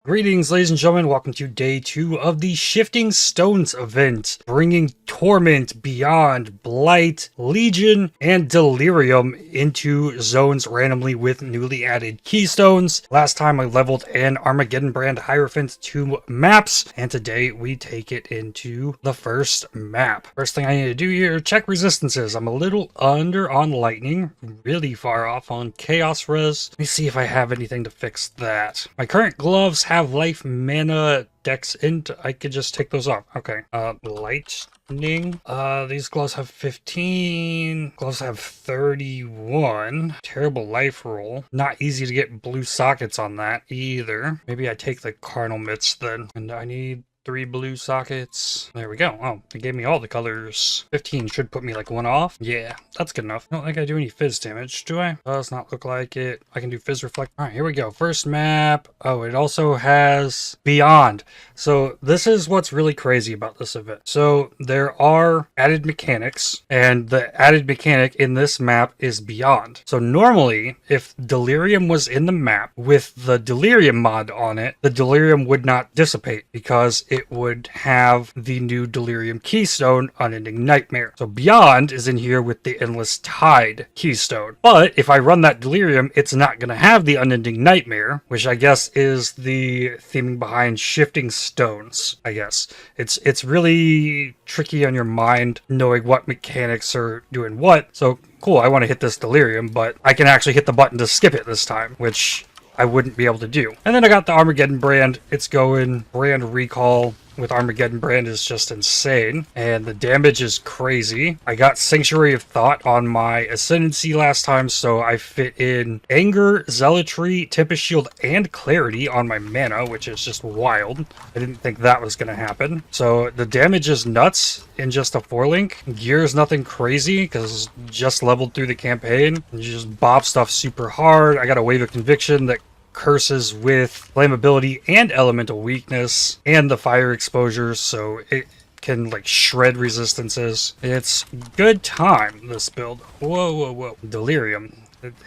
Greetings, ladies and gentlemen. Welcome to day 2 of the Shifting Stones event, bringing Torment, Beyond, Blight, Legion, and Delirium into zones randomly with newly added keystones. Last time I leveled an Armageddon brand Hierophant 2 maps, and today we take it into the first map. First thing I need to do here, check resistances. I'm a little under on Lightning, really far off on Chaos Res. Let me see if I have anything to fix that. My current gloves have life, mana, dex, int. I could just take those off. Okay. Lightning. These gloves have 15. Gloves have 31. Terrible life roll. Not easy to get blue sockets on that either. Maybe I take the Carnal Mitts then. And I need 3 blue sockets. There we go. Oh, it gave me all the colors. 15 should put me like 1 off. Yeah, that's good enough. I don't think I do any fizz damage, do I? Does not look like it. I can do fizz reflect. All right, here we go. First map. Oh, it also has Beyond. So this is what's really crazy about this event. So there are added mechanics, and the added mechanic in this map is Beyond. So normally, if Delirium was in the map with the Delirium mod on it, the Delirium would not dissipate because it would have the new Delirium keystone, Unending Nightmare. So Beyond is in here with the Endless Tide keystone. But if I run that Delirium, it's not going to have the Unending Nightmare, which I guess is the theming behind Shifting Stones, I guess. It's really tricky on your mind knowing what mechanics are doing what. So cool, I want to hit this Delirium, but I can actually hit the button to skip it this time, which I wouldn't be able to do. And then I got the Armageddon brand. It's going brand recall with Armageddon brand is just insane, and the damage is crazy. I got Sanctuary of Thought on my Ascendancy last time, so I fit in Anger, Zealotry, Tempest Shield, and Clarity on my mana, which is just wild. I didn't think that was going to happen. So the damage is nuts in just a 4-link. Gear is nothing crazy because just leveled through the campaign. You just bob stuff super hard. I got a Wave of Conviction that curses with flammability and elemental weakness and the fire exposure, so it can like shred resistances. It's good time, this build. Whoa. Delirium.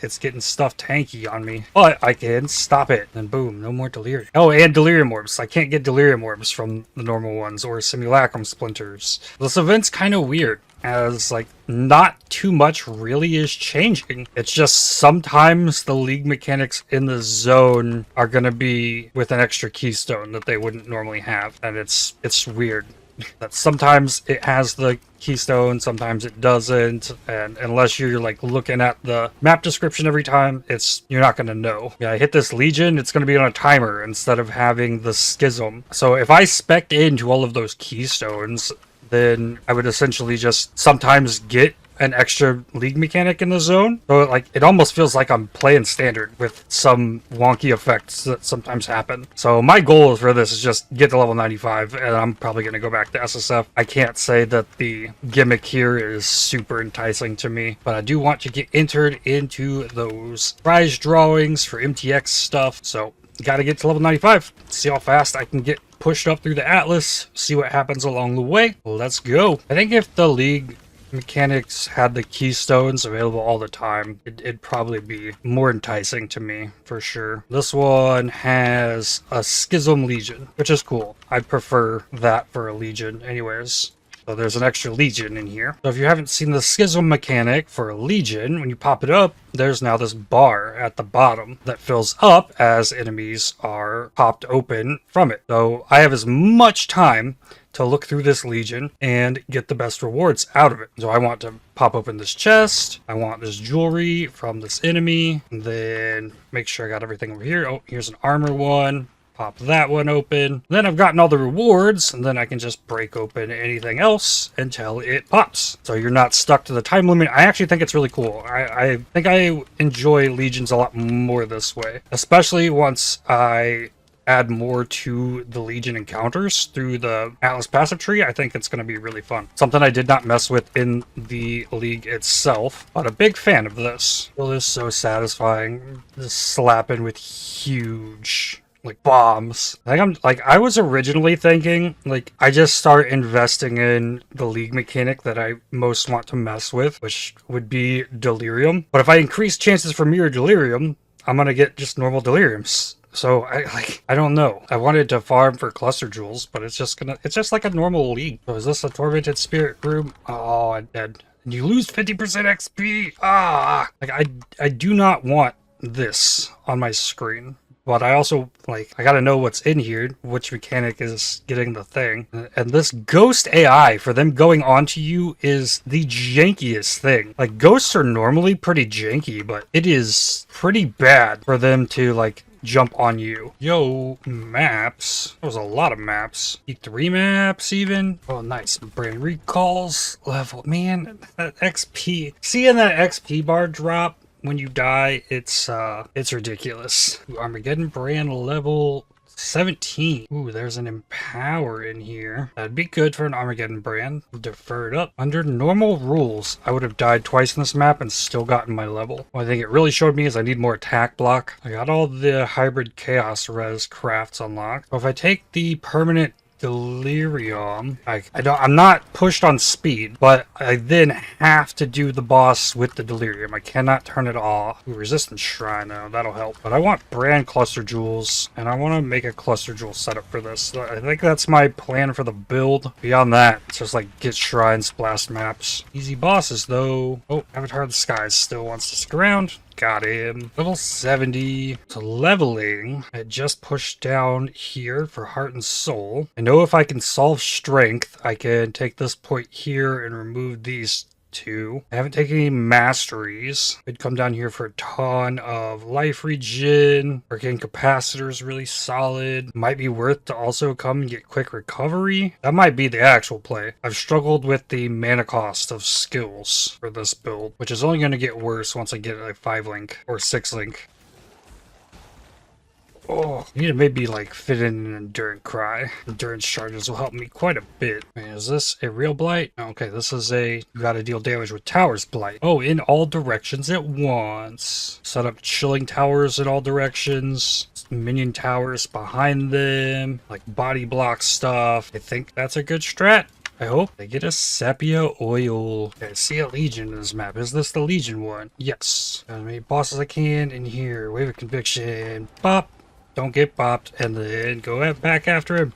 It's getting stuff tanky on me, but I can stop it, and boom, no more Delirium. Oh, and Delirium Orbs. I can't get Delirium Orbs from the normal ones or Simulacrum Splinters. This event's kind of weird, as like not too much really is changing. It's just sometimes the league mechanics in the zone are going to be with an extra keystone that they wouldn't normally have, and it's weird that sometimes it has the keystone, sometimes it doesn't, and unless you're like looking at the map description every time, you're not going to know. Yeah, I hit this Legion, it's going to be on a timer instead of having the Schism. So if I spec'd into all of those keystones, then I would essentially just sometimes get an extra league mechanic in the zone. So like it almost feels like I'm playing standard with some wonky effects that sometimes happen. So my goal for this is just get to level 95, and I'm probably going to go back to SSF. I can't say that the gimmick here is super enticing to me, but I do want to get entered into those prize drawings for MTX stuff. So gotta get to level 95, see how fast I can get pushed up through the Atlas, see what happens along the way. Let's go. I think if the league mechanics had the keystones available all the time, it'd probably be more enticing to me for sure. This one has a Schism Legion, which is cool. I prefer that for a Legion anyways. So there's an extra Legion in here. So if you haven't seen the Schism mechanic for a Legion, when you pop it up, there's now this bar at the bottom that fills up as enemies are popped open from it. So I have as much time to look through this Legion and get the best rewards out of it. So I want to pop open this chest. I want this jewelry from this enemy. And then make sure I got everything over here. Oh, here's an armor one. Pop that one open. Then I've gotten all the rewards, and then I can just break open anything else until it pops. So you're not stuck to the time limit. I actually think it's really cool. I think I enjoy Legions a lot more this way, especially once I add more to the Legion encounters through the Atlas passive tree. I think it's going to be really fun. Something I did not mess with in the league itself, but a big fan of this. It is so satisfying. Just slapping with huge like bombs. I was originally thinking like I just start investing in the league mechanic that I most want to mess with, which would be Delirium. But if I increase chances for mirror Delirium, I'm gonna get just normal Deliriums. So I don't know. I wanted to farm for cluster jewels, but it's just like a normal league. So is this a tormented spirit room? Oh, I'm dead. You lose 50% XP. Ah, like I do not want this on my screen. But I also, like, I gotta know what's in here, which mechanic is getting the thing. And this ghost AI, for them going onto you, is the jankiest thing. Like, ghosts are normally pretty janky, but it is pretty bad for them to, like, jump on you. Yo, maps. There was a lot of maps. E3 maps, even. Oh, nice. Brain recalls. Level. Man, that XP. Seeing that XP bar drop when you die, it's ridiculous. Ooh, Armageddon brand level 17. Ooh, there's an empower in here. That'd be good for an Armageddon brand. Deferred up. Under normal rules, I would have died twice in this map and still gotten my level. What I think it really showed me is I need more attack block. I got all the hybrid chaos res crafts unlocked. So if I take the permanent delirium, I'm not pushed on speed, but I then have to do the boss with the delirium. I cannot turn it off. Ooh, resistance shrine, now that'll help. But I want brand cluster jewels, and I want to make a cluster jewel setup for this. So I think that's my plan for the build. Beyond that, it's just like get shrines, blast maps. Easy bosses though. Oh, Avatar of the Skies still wants to stick around. Got him. Level 70. So leveling, I just pushed down here for heart and soul. I know if I can solve strength, I can take this point here and remove these two. I haven't taken any masteries. I'd come down here for a ton of life regen. Arcane capacitor is really solid. Might be worth to also come and get quick recovery. That might be the actual play. I've struggled with the mana cost of skills for this build, which is only going to get worse once I get a 5-link or 6-link. Oh, I need to maybe like fit in an endurance cry. Endurance charges will help me quite a bit. Wait, is this a real blight? Okay, this is a you gotta deal damage with towers blight. Oh, in all directions at once. Set up chilling towers in all directions. Minion towers behind them. Like body block stuff. I think that's a good strat. I hope. I get a sepia oil. Okay, I see a legion in this map. Is this the legion one? Yes. As many bosses I can in here. Wave of conviction. Bop. Don't get bopped, and then go back after him.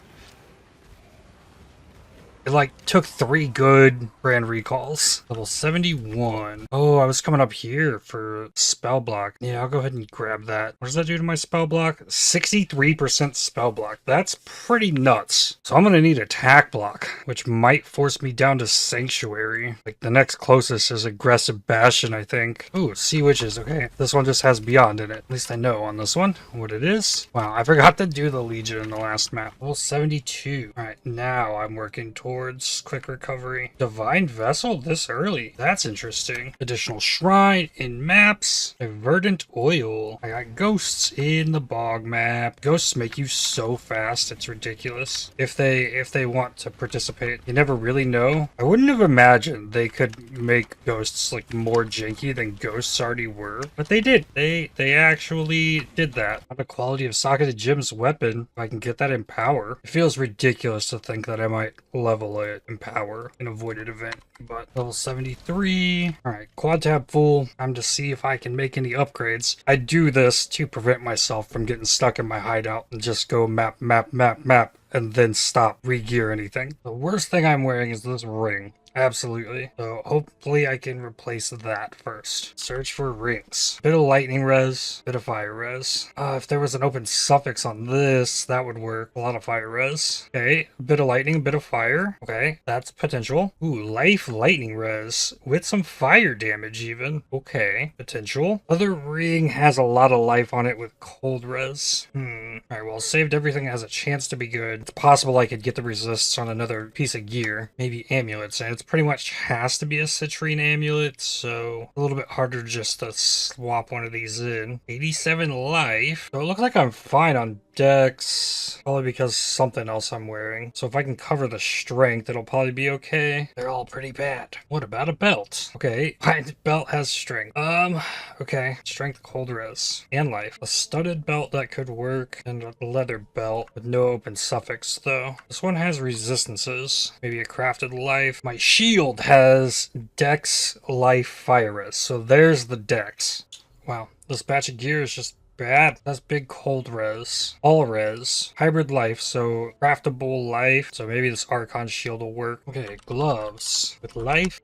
It like took 3 good brand recalls. Level 71. Oh, I was coming up here for spell block. Yeah, I'll go ahead and grab that. What does that do to my spell block? 63% spell block. That's pretty nuts. So I'm gonna need attack block, which might force me down to sanctuary. Like the next closest is aggressive bastion, I think. Ooh, sea witches. Okay, this one just has beyond in it. At least I know on this one what it is. Wow, I forgot to do the legion in the last map. Level 72. All right, now I'm working towards quick recovery. Divine vessel this early. That's interesting. Additional shrine in maps. A verdant oil. I got ghosts in the bog map. Ghosts make you so fast, it's ridiculous. If they want to participate, you never really know. I wouldn't have imagined they could make ghosts like more janky than ghosts already were, but they did. They actually did that. The quality of socketed Jim's weapon, if I can get that in power. It feels ridiculous to think that I might level it in power in a voided event, but level 73. All right, quad tab full. Time to see if I can make any upgrades. I do this to prevent myself from getting stuck in my hideout and just go map, and then stop, re-gear anything. The worst thing I'm wearing is this ring. Absolutely. So hopefully I can replace that first. Search for rings. Bit of lightning res, bit of fire res. If there was an open suffix on this, that would work. A lot of fire res. Okay, a bit of lightning, a bit of fire. Okay, that's potential. Ooh, life lightning res with some fire damage even. Okay, potential. Other ring has a lot of life on it with cold res. Alright, well, saved everything has a chance to be good. It's possible I could get the resists on another piece of gear. Maybe amulets, and it's pretty much has to be a citrine amulet, so a little bit harder just to swap one of these in. 87 life. So it looks like I'm fine on dex, probably because something else I'm wearing. So if I can cover the strength, it'll probably be okay. They're all pretty bad. What about a belt? Okay, my belt has strength. Okay, strength, cold res, and life. A studded belt that could work, and a leather belt with no open suffix though. This one has resistances, maybe a crafted life. My shield has dex, life, fire res, so there's the dex. Wow, this batch of gear is just bad. That's big cold res. All res. Hybrid life, so craftable life. So maybe this Archon shield will work. Okay, gloves. With life.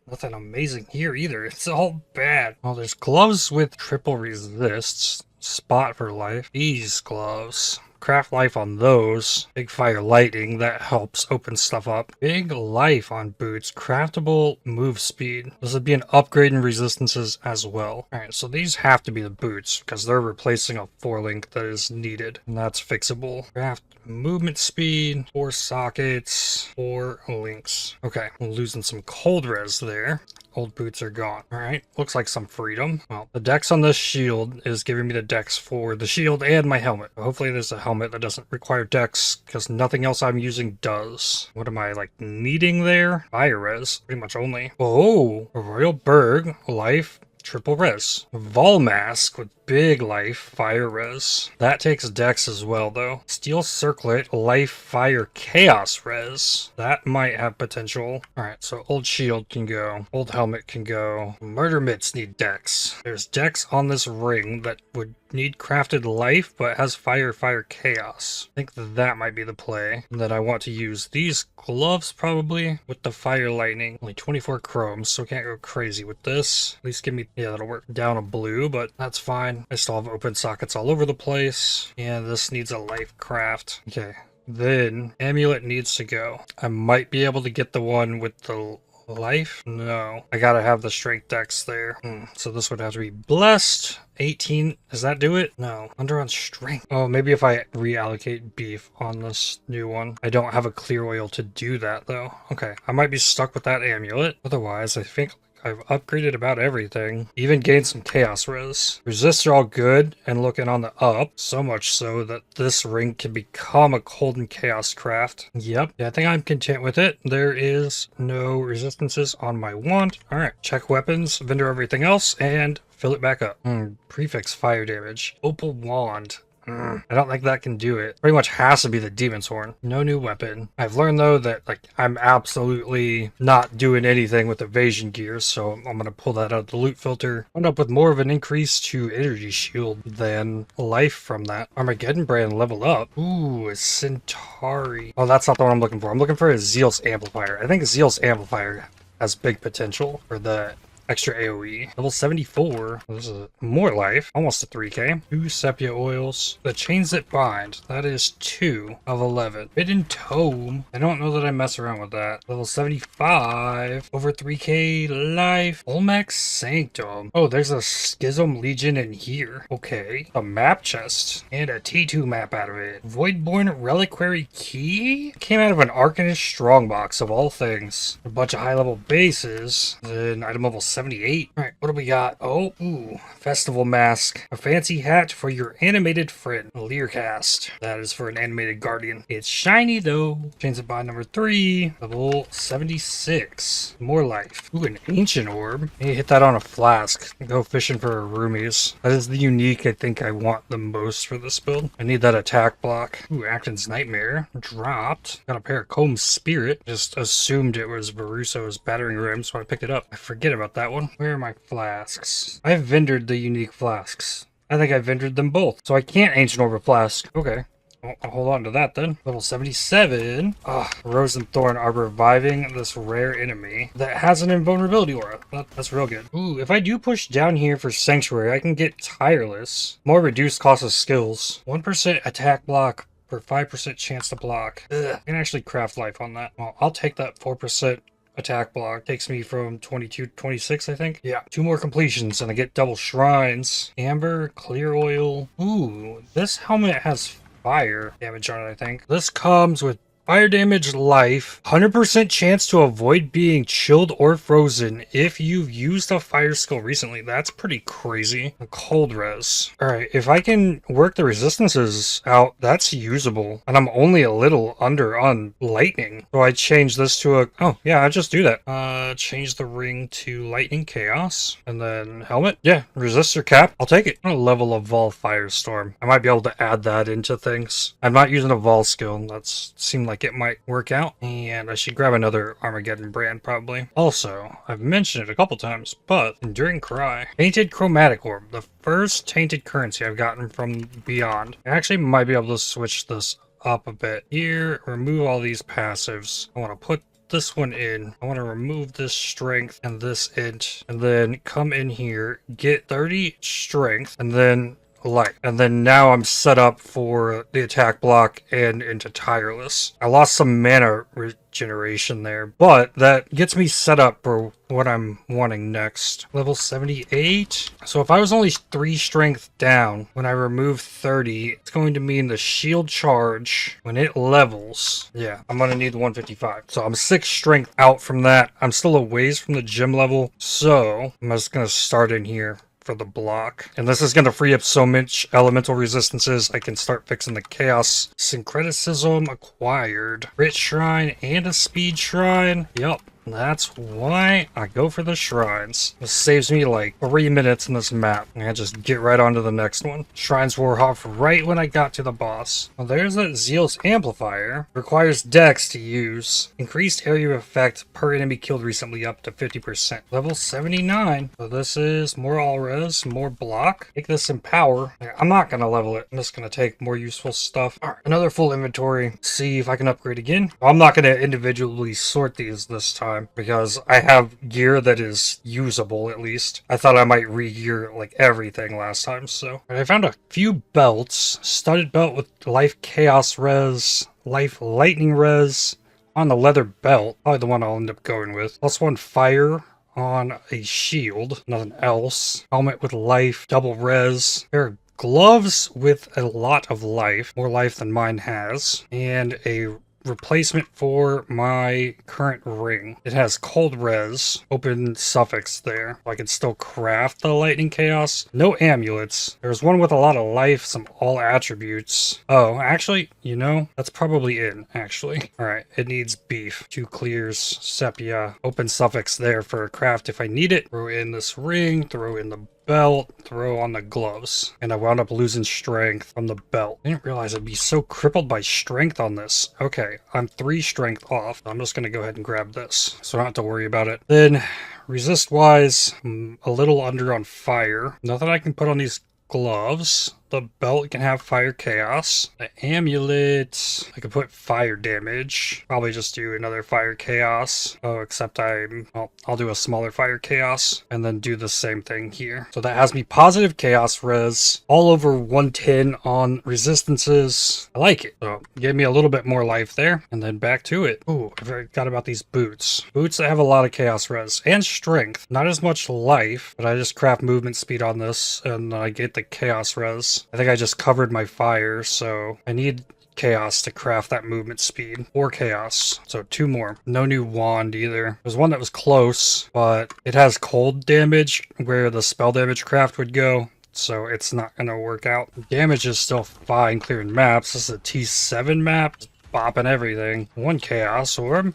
Nothing amazing here either. It's all bad. Well, there's gloves with triple resists. Spot for life. These gloves. Craft life on those. Big fire lightning, that helps open stuff up. Big life on boots. Craftable move speed. This would be an upgrade in resistances as well. Alright, so these have to be the boots because they're replacing a 4-link that is needed. And that's fixable. Craft movement speed, 4 sockets, 4 links. Okay, we're losing some cold res there. Old boots are gone. Alright, looks like some freedom. Well, the dex on this shield is giving me the dex for the shield and my helmet. Hopefully there's a helmet that doesn't require dex, because nothing else I'm using does. What am I, like, needing there? Fire res, pretty much only. Oh, a Royal Berg, life, triple res. Vol mask with big life, fire res. That takes dex as well though. Steel circlet, life, fire, chaos res. That might have potential. Alright, so old shield can go. Old helmet can go. Murder mitts need dex. There's dex on this ring that would need crafted life, but has fire, chaos. I think that might be the play. And then I want to use these gloves probably with the fire lightning. Only 24 chromes, so can't go crazy with this. At least give me, yeah, that'll work down a blue, but that's fine. I still have open sockets all over the place. And this needs a life craft. Okay. Then amulet needs to go. I might be able to get the one with the life? No. I gotta have the strength dex there. So this would have to be blessed. 18. Does that do it? No. Under on strength. Oh, maybe if I reallocate beef on this new one. I don't have a clear oil to do that though. Okay. I might be stuck with that amulet. Otherwise, I think I've upgraded about everything. Even gained some chaos res. Resists are all good and looking on the up. So much so that this ring can become a cold and chaos craft. Yep. Yeah, I think I'm content with it. There is no resistances on my wand. Alright. Check weapons, vendor everything else, and fill it back up. Prefix fire damage. Opal wand. I don't think that can do it. Pretty much has to be the Demon's Horn. No new weapon. I've learned though that like I'm absolutely not doing anything with evasion gears, so I'm gonna pull that out of the loot filter. End up with more of an increase to energy shield than life from that. Armageddon brand level up. Ooh, a Centauri. Oh, that's not the one I'm looking for. I'm looking for a Zeal's Amplifier. I think Zeal's Amplifier has big potential for the extra AoE. Level 74. This is more life. Almost a 3k. 2 sepia oils. The chains that bind. That is 2 of 11. Hidden tome. I don't know that I mess around with that. Level 75. Over 3k life. Olmec's Sanctum. Oh, there's a Schism Legion in here. Okay. A map chest. And a T2 map out of it. Voidborn Reliquary Key? Came out of an Arcanist Strongbox of all things. A bunch of high level bases. Then item level 78. Alright, what do we got? Oh, ooh. Festival Mask. A fancy hat for your animated friend. A Learcast. That is for an animated guardian. It's shiny though. Chains of Bind number 3. Level 76. More life. Ooh, an ancient orb. Hey, hit that on a flask. Go fishing for roomies. That is the unique I think I want the most for this build. I need that attack block. Ooh, Acton's Nightmare. Dropped. Got a pair of Comb's Spirit. Just assumed it was Baruso's battering ram, so I picked it up. I forget about that one. Where are my flasks? I've vendored the unique flasks. I think I vendored them both. So I can't ancient orb a flask. Okay. I'll hold on to that then. Level 77. Rose and Thorn are reviving this rare enemy that has an invulnerability aura. That's real good. Ooh, if I do push down here for Sanctuary, I can get Tireless. More reduced cost of skills. 1% attack block for 5% chance to block. I can actually craft life on that. Well, I'll take that 4% attack block. Takes me from 22 to 26, I think. Yeah, 2 more completions and I get double shrines. Amber, clear oil. Ooh, this helmet has fire damage on it, I think. This comes with fire damage life, 100% chance to avoid being chilled or frozen if you've used a fire skill recently. That's pretty crazy. A cold res. Alright, if I can work the resistances out, that's usable. And I'm only a little under on lightning. So I change this to a... Oh, yeah, I just do that. Change the ring to lightning chaos. And then helmet. Yeah, resistor cap. I'll take it. A level of Vol Firestorm. I might be able to add that into things. I'm not using a Vol skill. That's seemed like like it might work out. And I should grab another Armageddon brand probably. Also, I've mentioned it a couple times, but Enduring Cry. Tainted Chromatic Orb. The first tainted currency I've gotten from Beyond. I actually might be able to switch this up a bit. Here, remove all these passives. I want to put this one in. I want to remove this strength and this int, and then come in here, get 30 strength, and then light. And then now I'm set up for the attack block and into tireless. I lost some mana regeneration there, but that gets me set up for what I'm wanting next. Level 78. So if I was only 3 strength down when I remove 30, it's going to mean the shield charge when it levels. Yeah, I'm going to need the 155. So I'm 6 strength out from that. I'm still a ways from the gym level. So I'm just going to start in here for the block. And this is going to free up so much elemental resistances. I can start fixing the chaos. Syncreticism acquired. Crit shrine and a speed shrine. Yup. That's why I go for the shrines. This saves me like 3 minutes in this map. And I just get right on to the next one. Shrines wore off right when I got to the boss. Well, there's that Zeal's amplifier. Requires dex to use. Increased area of effect per enemy killed recently up to 50%. Level 79. So this is more all res, more block. Take this in power. I'm not going to level it. I'm just going to take more useful stuff. All right, another full inventory. See if I can upgrade again. I'm not going to individually sort these this time, because I have gear that is usable at least. I thought I might re-gear like everything last time, so. I found a few belts. Studded belt with life chaos res, life lightning res on the leather belt. Probably the one I'll end up going with. +1 fire on a shield. Nothing else. Helmet with life, double res. Pair of gloves with a lot of life. More life than mine has. And a replacement for my current ring. It has cold res, open suffix there. I can still craft the lightning chaos. No amulets. There's one with a lot of life, some all attributes. Oh, actually, you know, that's probably in, actually. All right, it needs beef. 2 clears, sepia, open suffix there for a craft if I need it. Throw in this ring, throw in the belt, throw on the gloves, and I wound up losing strength from the belt. I didn't realize I'd be so crippled by strength on this. Okay, I'm 3 strength off. I'm just gonna go ahead and grab this, so I don't have to worry about it. Then, resist wise, I'm a little under on fire. Nothing I can put on these gloves. The belt can have fire chaos. The amulet, I could put fire damage. Probably just do another fire chaos. Oh, except I'll do a smaller fire chaos and then do the same thing here. So that has me positive chaos res, all over 110 on resistances. I like it. So gave me a little bit more life there, and then back to it. Ooh, I forgot about these boots. Boots that have a lot of chaos res and strength. Not as much life, but I just craft movement speed on this and I get the chaos res. I think I just covered my fire, so I need chaos to craft that movement speed. 4 chaos, so 2 more. No new wand either. There's one that was close, but it has cold damage where the spell damage craft would go, so it's not gonna work out. Damage is still fine clearing maps. This is a T7 map, bopping everything. 1 chaos orb.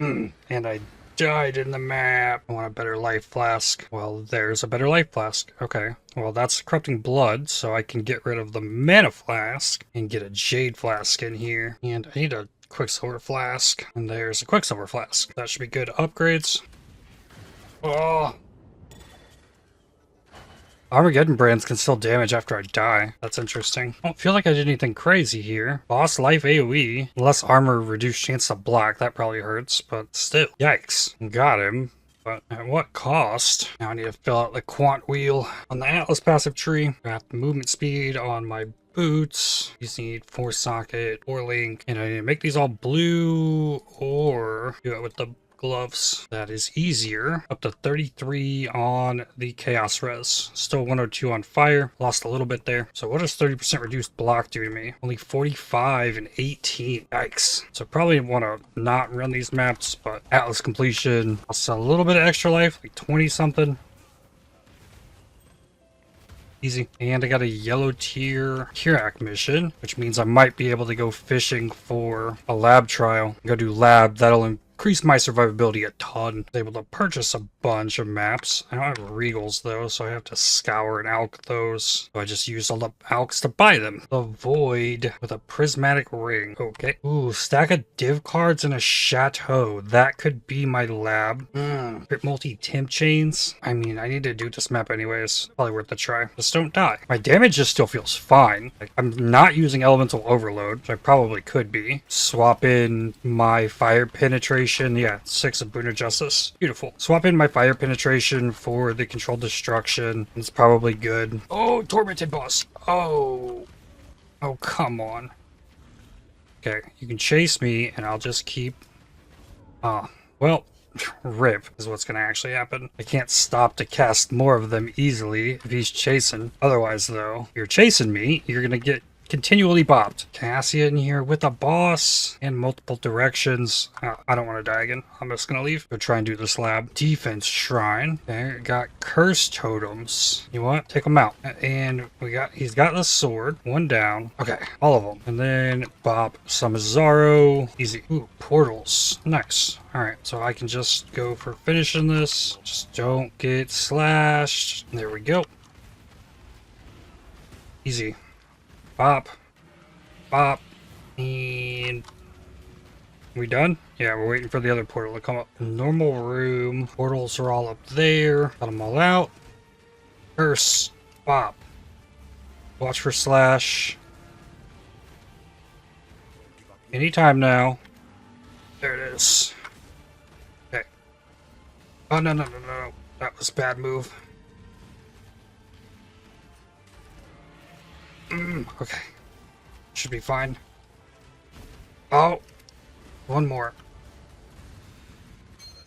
And I died in the map. I want a better life flask. Well, there's a better life flask. Okay. Well, that's corrupting blood, so I can get rid of the mana flask and get a jade flask in here. And I need a quicksilver flask. And there's a quicksilver flask. That should be good upgrades. Oh. Armageddon brands can still damage after I die. That's interesting. I don't feel like I did anything crazy here. Boss life AoE. Less armor, reduced chance to block. That probably hurts, but still. Yikes. Got him. But at what cost? Now I need to fill out the quant wheel on the Atlas passive tree. Got the movement speed on my boots. These need 4 socket or link. And I need to make these all blue or do it with the gloves. That is easier. Up to 33 on the chaos res. Still 102 on fire. Lost a little bit there. So what does 30% reduced block do to me? Only 45 and 18. Yikes. So probably want to not run these maps, but Atlas completion. Also a little bit of extra life, like 20 something. Easy. And I got a yellow tier Hirak mission, which means I might be able to go fishing for a lab trial. Go do lab. That'll increased my survivability a ton. I was able to purchase a bunch of maps. I don't have regals though, so I have to scour and alch those. So I just used all the alchs to buy them. The void with a prismatic ring. Okay. Ooh, stack of div cards and a chateau. That could be my lab. Crit multi-temp chains. I mean, I need to do this map anyways. Probably worth a try. Just don't die. My damage just still feels fine. Like, I'm not using elemental overload, which I probably could be. Swap in my fire penetration. Yeah, 6 of Boon of Justice. Beautiful. Swap in my fire penetration for the controlled destruction. It's probably good. Oh, tormented boss. Oh, come on. Okay, you can chase me and I'll just keep... well, rip is what's going to actually happen. I can't stop to cast more of them easily if he's chasing. Otherwise, though, if you're chasing me, you're going to get continually bopped. Cassia in here with a boss in multiple directions. I don't want to die again. I'm just gonna leave. Go try and do this lab. Defense shrine. There, got curse totems. You know what? Take them out. And he's got the sword. One down. Okay, all of them. And then bop some Zaro. Easy. Ooh, portals. Nice. All right, so I can just go for finishing this. Just don't get slashed. There we go. Easy. Bop. Bop. And... we done? Yeah, we're waiting for the other portal to come up. Normal room. Portals are all up there. Got them all out. Curse. Bop. Watch for slash. Anytime now. There it is. Okay. Oh, no. That was a bad move. Okay. Should be fine. Oh. One more.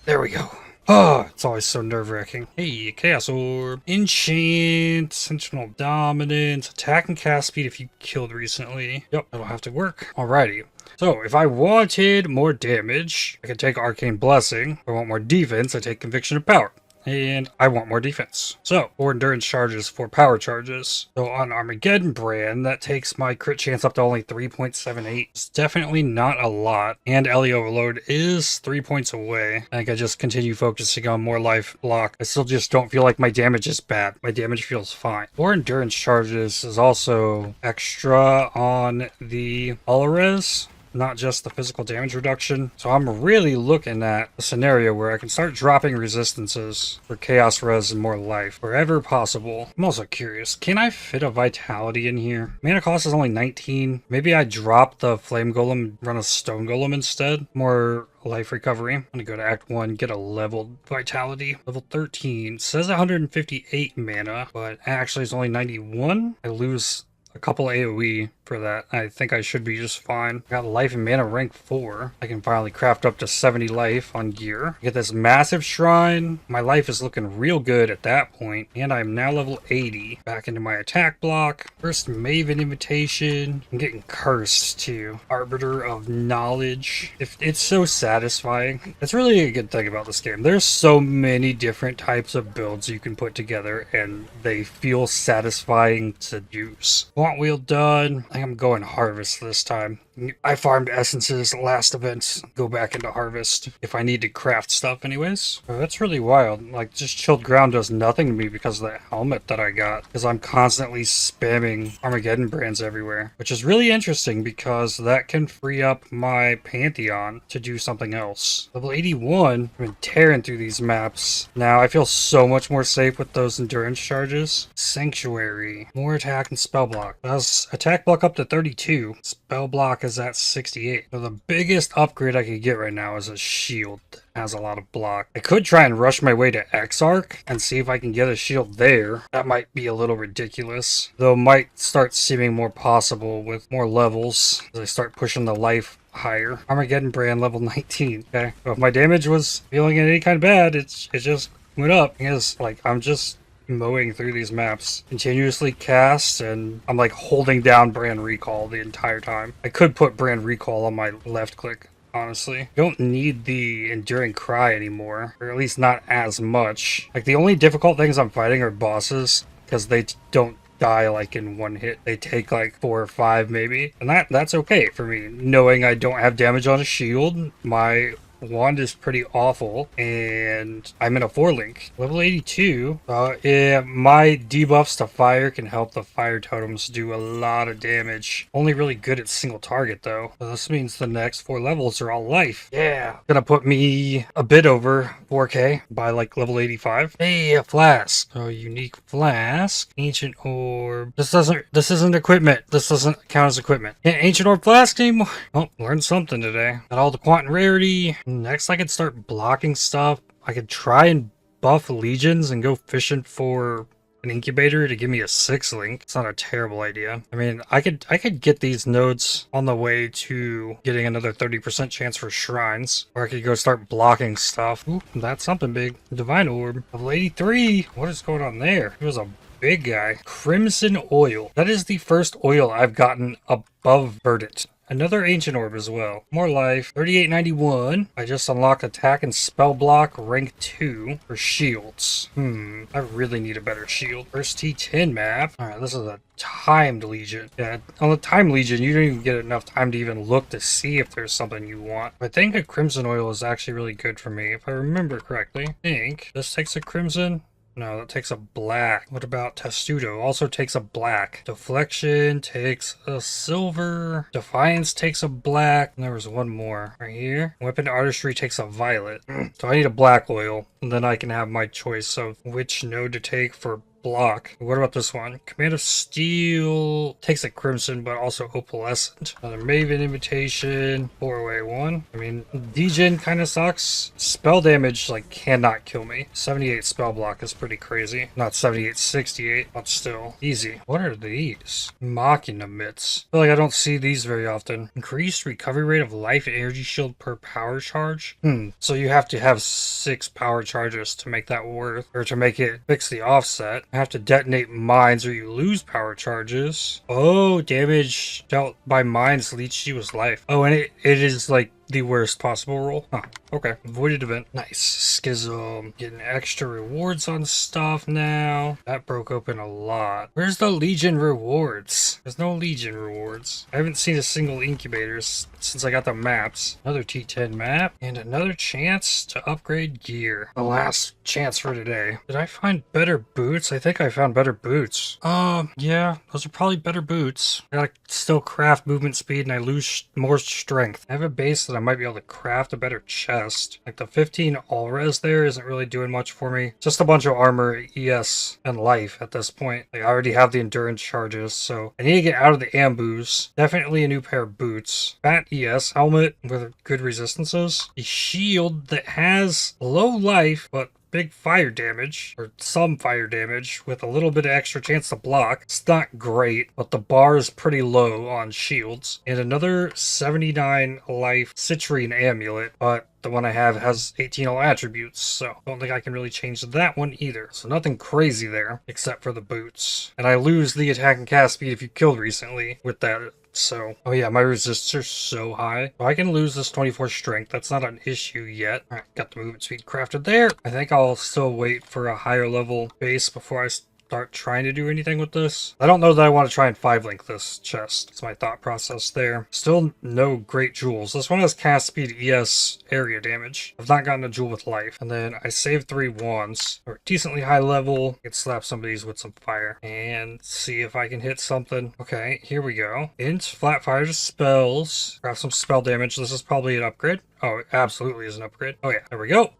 There we go. Oh, it's always so nerve-wracking. Hey, Chaos Orb. Enchant. Sentinel Dominance. Attack and cast speed if you killed recently. Yep, that'll have to work. Alrighty. So, if I wanted more damage, I could take Arcane Blessing. If I want more defense, I take Conviction of Power. And I want more defense. So, 4 endurance charges, 4 power charges. So on Armageddon brand, that takes my crit chance up to only 3.78. It's definitely not a lot. And Ellie Overload is 3 points away. I think I just continue focusing on more life block. I still just don't feel like my damage is bad. My damage feels fine. 4 endurance charges is also extra on the Alres. Not just the physical damage reduction. So I'm really looking at a scenario where I can start dropping resistances for chaos res and more life wherever possible. I'm also curious, can I fit a vitality in here? Mana cost is only 19. Maybe I drop the flame golem and run a stone golem instead. More life recovery. I'm gonna go to Act 1, get a leveled vitality. Level 13. It says 158 mana, but actually it's only 91. I lose a couple AoE for that. I think I should be just fine. Got life and mana rank 4. I can finally craft up to 70 life on gear. Get this massive shrine. My life is looking real good at that point. And I'm now level 80. Back into my attack block. First Maven invitation. I'm getting cursed too. Arbiter of Knowledge. It's so satisfying. That's really a good thing about this game. There's so many different types of builds you can put together and they feel satisfying to use. Want wheel done. I think I'm going harvest this time. I farmed essences last event. Go back into harvest if I need to craft stuff anyways. Oh, that's really wild. Like, just chilled ground does nothing to me because of that helmet that I got. Because I'm constantly spamming Armageddon brands everywhere. Which is really interesting because that can free up my Pantheon to do something else. Level 81. I've been tearing through these maps. Now I feel so much more safe with those endurance charges. Sanctuary. More attack and spell block. That's attack block up to 32. Spell block is at 68. So the biggest upgrade I could get right now is a shield that has a lot of block. I could try and rush my way to Exarch and see if I can get a shield there. That might be a little ridiculous, though might start seeming more possible with more levels as I start pushing the life higher. Armageddon brand level 19. Okay, so if my damage was feeling any kind of bad, it just went up because like I'm just mowing through these maps, continuously cast, and I'm like holding down brand recall the entire time. I could put brand recall on my left click, honestly. Don't need the enduring cry anymore, or at least not as much. Like the only difficult things I'm fighting are bosses because they don't die like in one hit. They take like 4 or 5 maybe, and that's okay for me, knowing I don't have damage on a shield. My wand is pretty awful, and I'm in a 4-link. Level 82. Yeah, my debuffs to fire can help the fire totems do a lot of damage. Only really good at single target though. So this means the next 4 levels are all life. Yeah. Gonna put me a bit over 4k by like level 85. Hey, a flask. Oh, unique flask. Ancient orb. This isn't equipment. This doesn't count as equipment. Can't ancient orb flask anymore. Oh, learned something today. Got all the quant and rarity. Next I could start blocking stuff. I could try and buff legions and go fishing for an incubator to give me a 6-link. It's not a terrible idea. I mean, I could get these nodes on the way to getting another 30% chance for shrines, or I could go start blocking stuff. Ooh, that's something big. Divine orb. Level 83. What is going on there? He was a big guy. Crimson oil. That is the first oil I've gotten above Verdant. Another ancient orb as well. More life. 3891. I just unlocked attack and spell block rank 2 for shields. I really need a better shield. First T10 map. Alright, this is a timed legion. Yeah, on the timed legion, you don't even get enough time to even look to see if there's something you want. I think a crimson oil is actually really good for me, if I remember correctly. I think this takes a crimson. No, that takes a black. What about Testudo? Also takes a black. Deflection takes a silver. Defiance takes a black. And there was one more right here. Weapon Artistry takes a violet. So I need a black oil. And then I can have my choice of which node to take for block. What about this one? Command of Steel takes a crimson, but also opalescent. Another Maven invitation. 4-away one. I mean, degen kind of sucks. Spell damage like cannot kill me. 78 spell block is pretty crazy. Not 78, 68, but still easy. What are these? Mocking emits. I feel like I don't see these very often. Increased recovery rate of life and energy shield per power charge. So you have to have 6 power charges to make that worth, or to make it fix the offset. Have to detonate mines or you lose power charges. Oh, damage dealt by mines leaches you as life. Oh, and it is like the worst possible roll. Huh. Okay. Avoided event. Nice. Schism. Getting extra rewards on stuff now. That broke open a lot. Where's the Legion rewards? There's no Legion rewards. I haven't seen a single incubator since I got the maps. Another T10 map. And another chance to upgrade gear. The last chance for today. Did I find better boots? I think I found better boots. Yeah. Those are probably better boots. I gotta still craft movement speed and I lose more strength. I have a base that I might be able to craft a better chest. Like the 15 all-res there isn't really doing much for me. Just a bunch of armor, ES, and life at this point. Like I already have the endurance charges, so I need to get out of the ambush. Definitely a new pair of boots. Fat ES helmet with good resistances. A shield that has low life, but big fire damage, or some fire damage, with a little bit of extra chance to block. It's not great, but the bar is pretty low on shields. And another 79 life citrine amulet, but the one I have has 18 all attributes, so I don't think I can really change that one either. So nothing crazy there, except for the boots. And I lose the attack and cast speed if you killed recently with that. So, oh yeah, my resistors are so high. So I can lose this 24 strength. That's not an issue yet. All right, got the movement speed crafted there. I think I'll still wait for a higher level base before I start trying to do anything with this. I don't know that I want to try and 5-link this chest. That's my thought process there. Still no great jewels. This one has cast speed, ES, area damage. I've not gotten a jewel with life. And then I saved 3 wands. Or decently high level. I could slap some of these with some fire. And see if I can hit something. Okay, here we go. Int, flat fire to spells. Grab some spell damage. This is probably an upgrade. Oh, it absolutely is an upgrade. Oh yeah, there we go.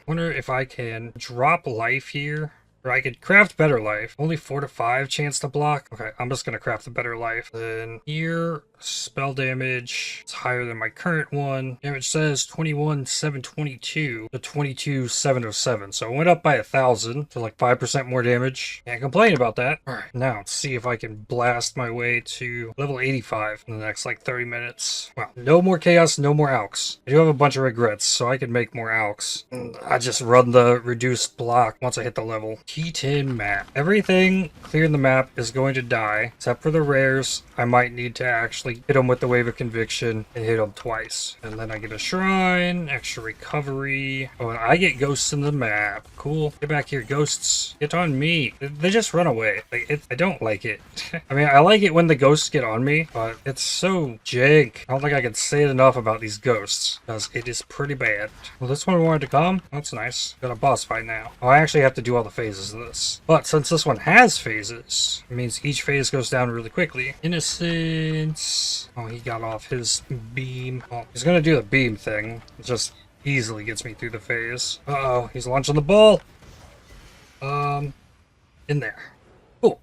Wonder if I can drop life here. Or I could craft better life. Only 4 to 5 chance to block. Okay, I'm just gonna craft the better life. Then here, spell damage. It's higher than my current one. Damage says 21,722 to 22,707. So it went up by 1,000 to like 5% more damage. Can't complain about that. All right, now let's see if I can blast my way to level 85 in the next like 30 minutes. Wow, no more chaos, no more alks. I do have a bunch of regrets, so I can make more alks. I just run the reduced block once I hit the level. T10 map. Everything clear in the map is going to die, except for the rares. I might need to actually hit them with the Wave of Conviction and hit them twice. And then I get a shrine, extra recovery. Oh, and I get ghosts in the map. Cool. Get back here, ghosts. Get on me. They just run away. Like, I don't like it. I mean, I like it when the ghosts get on me, but it's so jank. I don't think I can say it enough about these ghosts, because it is pretty bad. Well, this one wanted to come. That's nice. Got a boss fight now. Oh, I actually have to do all the phases of this. But since this one has phases, it means each phase goes down really quickly. Innocence. Oh, he got off his beam. Oh, he's gonna do the beam thing. It just easily gets me through the phase. Uh-oh, he's launching the ball. In there. Cool.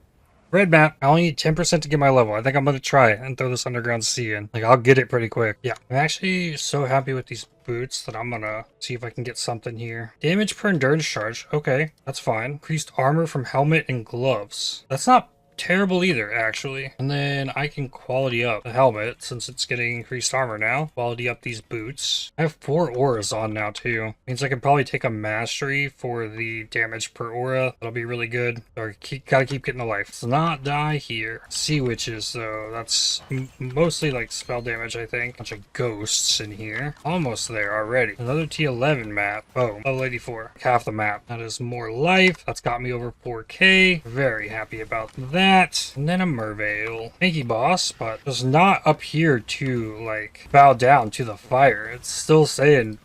Red map. I only need 10% to get my level. I think I'm gonna try it and throw this underground sea in. Like, I'll get it pretty quick. Yeah. I'm actually so happy with these boots that I'm gonna see if I can get something here. Damage per endurance charge. Okay, that's fine. Increased armor from helmet and gloves. That's not terrible either, actually. And then I can quality up the helmet since it's getting increased armor now. Quality up these boots. I have 4 auras on now too. Means I can probably take a mastery for the damage per aura. That'll be really good. Or gotta keep getting the life. Let's not die here. Sea witches though. That's mostly like spell damage, I think. Bunch of ghosts in here. Almost there already. Another T11 map. Oh, level 84. Half the map. That is more life. That's got me over 4K. Very happy about that. And then a Merveil. Thank you, boss, but it's not up here to, like, bow down to the fire. It's still saying...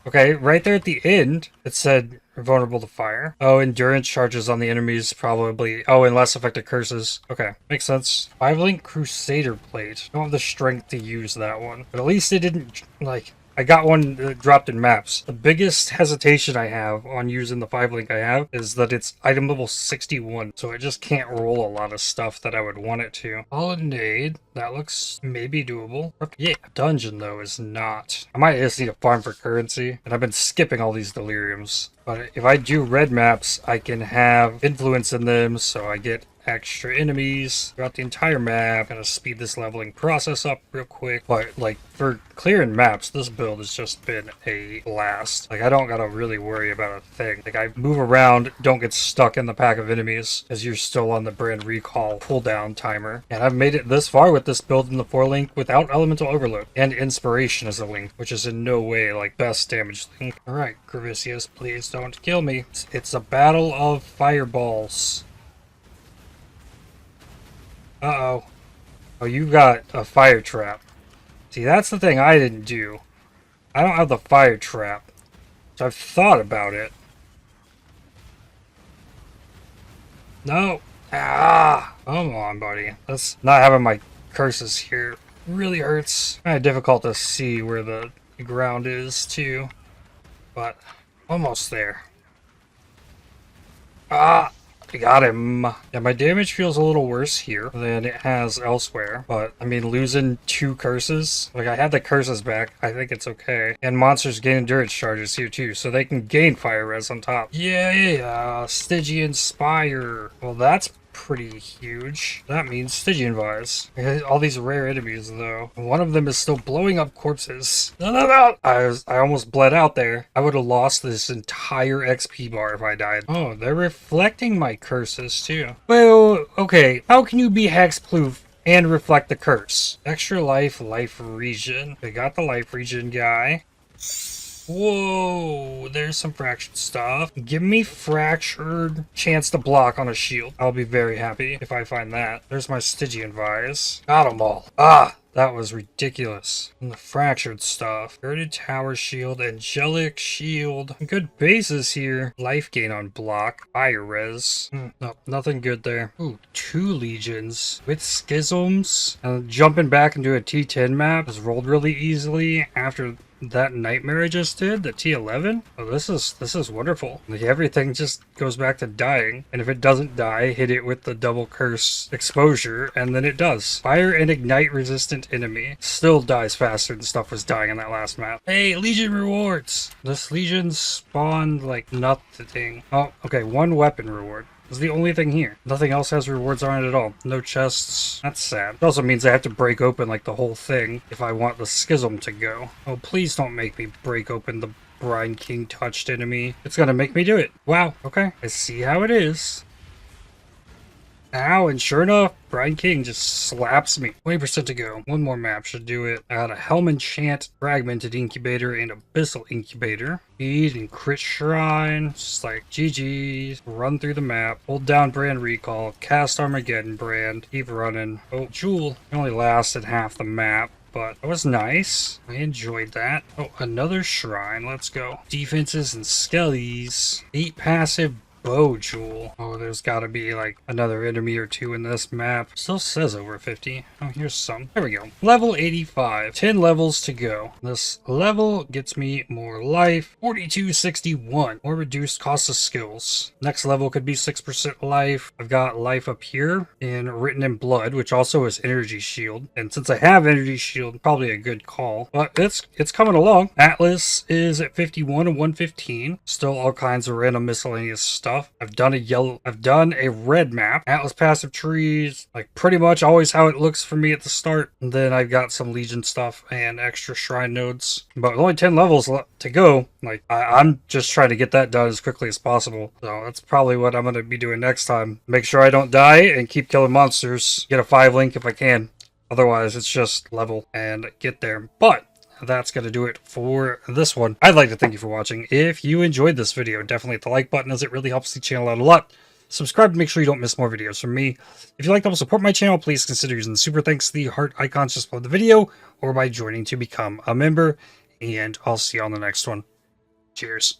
Okay, right there at the end, it said vulnerable to fire. Oh, endurance charges on the enemies probably... Oh, and less effective curses. Okay, makes sense. 5-link Crusader plate. I don't have the strength to use that one. But at least it didn't, like... I got one that dropped in maps. The biggest hesitation I have on using the 5-link I have is that it's item level 61, so it just can't roll a lot of stuff that I would want it to. Colonnade, that looks maybe doable. Yeah, dungeon though is not. I might just need a farm for currency, and I've been skipping all these deliriums. But if I do red maps, I can have influence in them, so I get extra enemies throughout the entire map. Gonna speed this leveling process up real quick. But like for clearing maps, this build has just been a blast. Like I don't gotta really worry about a thing. Like I move around, don't get stuck in the pack of enemies as you're still on the brand recall cooldown timer. And I've made it this far with this build in the 4-link without elemental overload and inspiration as a link, which is in no way like best damage link. Alright, Gravicius, please don't kill me. It's a battle of fireballs. Uh-oh. Oh, you got a fire trap. See, that's the thing I didn't do. I don't have the fire trap. So I've thought about it. No. Ah! Come on, buddy. That's not having my curses here. Really hurts. Kind of difficult to see where the ground is, too. But almost there. Ah! I got him. Yeah, my damage feels a little worse here than it has elsewhere. But, I mean, losing 2 curses. Like, I had the curses back. I think it's okay. And monsters gain endurance charges here, too. So they can gain fire res on top. Yeah, Stygian Spire. Well, that's pretty huge. That means Stygian Vise. All these rare enemies, though. One of them is still blowing up corpses. No. I almost bled out there. I would have lost this entire XP bar if I died. Oh, they're reflecting my curses, too. Well, okay. How can you be hexproof and reflect the curse? Extra life, life regen. I got the life regen guy. Whoa, there's some fractured stuff. Give me fractured chance to block on a shield. I'll be very happy if I find that. There's my Stygian Vise. Got them all. Ah, that was ridiculous. And the fractured stuff. Girded Tower Shield, Angelic Shield. Good bases here. Life gain on block. Fire res. No, nothing good there. Ooh, 2 legions with schisms. And jumping back into a T10 map has rolled really easily after that nightmare I just did, the T11. Oh, this is wonderful. Like everything just goes back to dying, and if it doesn't die, hit it with the double curse exposure, and then it does. Fire and ignite resistant enemy still dies faster than stuff was dying in that last map. Hey, Legion rewards. This Legion spawned like nothing. Oh, okay, 1 weapon reward. It's the only thing here. Nothing else has rewards on it at all. No chests. That's sad. It also means I have to break open like the whole thing if I want the schism to go. Oh, please don't make me break open the Brine King touched enemy. It's gonna make me do it. Wow, okay. I see how it is. Ow, and sure enough, Brine King just slaps me. 20% to go. One more map should do it. I got a Helm Enchant, Fragmented Incubator, and Abyssal Incubator. Speed and Crit Shrine. Just like GG's. Run through the map. Hold down Brand Recall. Cast Armageddon Brand. Keep running. Oh, Jewel. It only lasted half the map, but it was nice. I enjoyed that. Oh, another shrine. Let's go. Defenses and skellies. 8 passive bow jewel. Oh, there's gotta be like another enemy or two in this map. Still says over 50. Oh, here's some. There we go. Level 85. 10 levels to go. This level gets me more life. 4261. More reduced cost of skills. Next level could be 6% life. I've got life up here in Written in Blood, which also is energy shield. And since I have energy shield, probably a good call. But it's coming along. Atlas is at 51 and 115. Still all kinds of random miscellaneous stuff. I've done a red map. Atlas passive trees, like pretty much always how it looks for me at the start. And then I've got some Legion stuff and extra shrine nodes. But only 10 levels to go. Like I'm just trying to get that done as quickly as possible. So that's probably what I'm going to be doing next time. Make sure I don't die and keep killing monsters. Get a 5 link if I can. Otherwise, it's just level and get there. But that's going to do it for this one. I'd like to thank you for watching. If you enjoyed this video, definitely hit the like button as it really helps the channel out a lot. Subscribe to make sure you don't miss more videos from me. If you'd like to help support my channel, please consider using the super thanks to the heart icons just below the video or by joining to become a member. And I'll see you on the next one. Cheers.